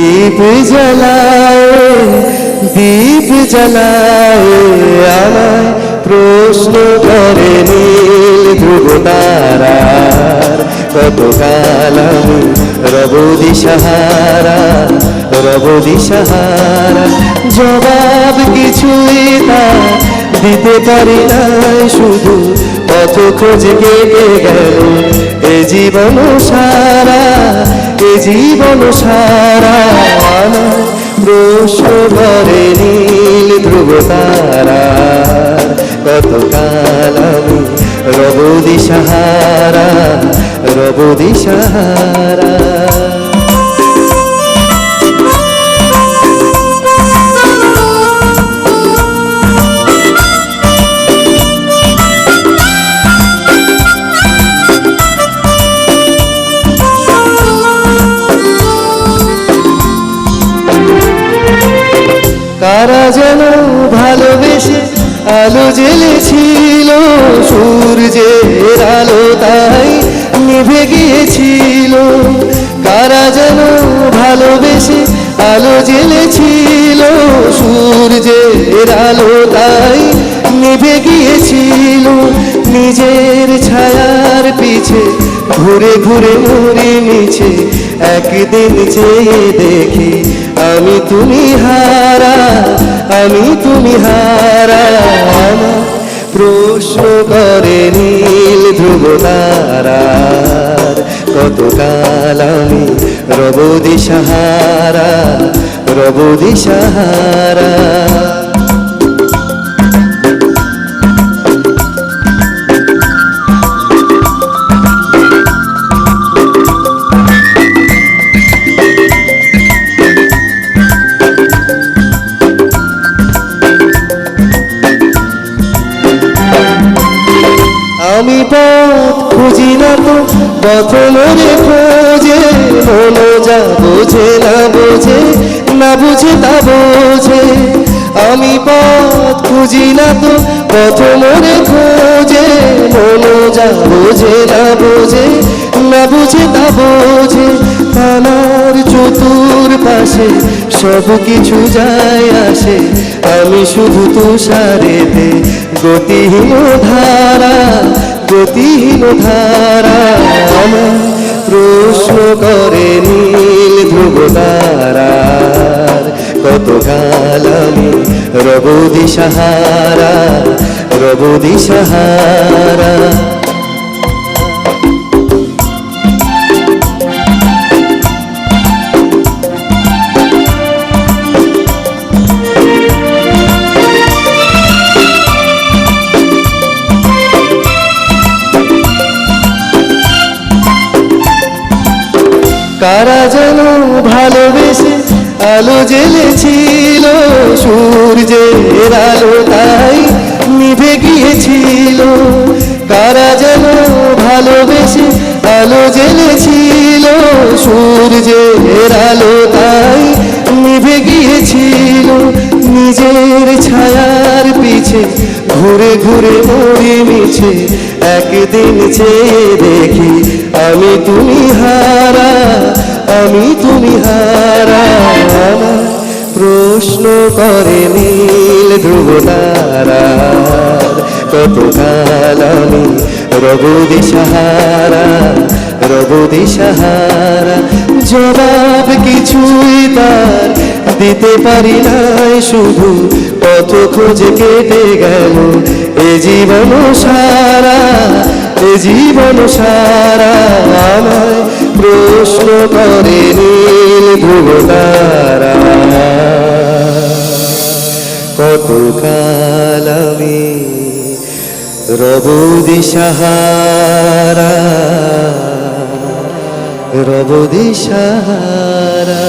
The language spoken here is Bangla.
দীপ জ্বালায় দীপ জ্বালায় আমায় প্রশ্ন করে নীল ধ্রুব তারার কতকাল আমি রব দিশাহারা রব দিশাহারা জবাব কিছুই তা দিতে পারি না শুধু পথ খোঁজে কেটে গেল এ জীবন সারা এ জীবন সারা প্রশ্ন করে নীল ধ্রুব তারার কতকাল আমি রব দিশাহারা রব দিশাহারা কারা যেন ভালোবেসে আলো জ্বেলেছিল সূর্যের আলো তাই নিভে গিয়েছিল কারা যেন ভালোবেসে আলো জ্বেলেছিল সূর্যের আলো তাই নিভে গিয়েছিল নিজের ছায়ার পিছে ঘুরে ঘুরে মরে মিছে একদিন চেয়ে দেখি আমি তুমি হারা আমি তুমি হারা প্রশ্ন করে নীল ধ্রুব তারার কতকাল আমি রব দিশাহারা রব দিশাহারা আমি পথ খুঁজি না তো পথ মরে খোঁজে মন যা বোঝে না বোঝে না বুঝে তা বোঝে আমি পথ খুঁজি না তো পথ মরে খোঁজে মন যা বোঝে না বোঝে না বুঝে তা বোঝে আমার চতুর পাশে সব কিছু যায় আসে আমি শুধু তুষারেতে গতিহীন ধারা গতিহীন ধারা আমার প্রশ্ন করে নীল ধ্রুব তারার কতকাল আমি রব দিশাহারা রব দিশাহারা কারা যেন ভালোবেসে আলো জ্বেলেছিল সূর্যের আলো তাই নিভে গিয়েছিল কারা যেন ভালোবেসে আলো জ্বেলেছিল সূর্যের আলো তাই নিভে গিয়েছিল নিজের ছায়ার পিছে ঘুরে ঘুরে মরে মিছে একদিন চেয়ে দেখি আমি তুমি হারা আমি তুমি হারা প্রশ্ন করে নীল ধ্রুব তারার কতকাল আমি রব দিশাহারা রব দিশাহারা জবাব কিছুই তার দিতে পারি না শুধু পথ খোঁজে কেটে গেল এ জীবন সারা এ জীবন সারা আমায় প্রশ্ন করে নীল ধ্রুব তারা কতকাল আমি রব দিশাহারা রব দিশাহারা।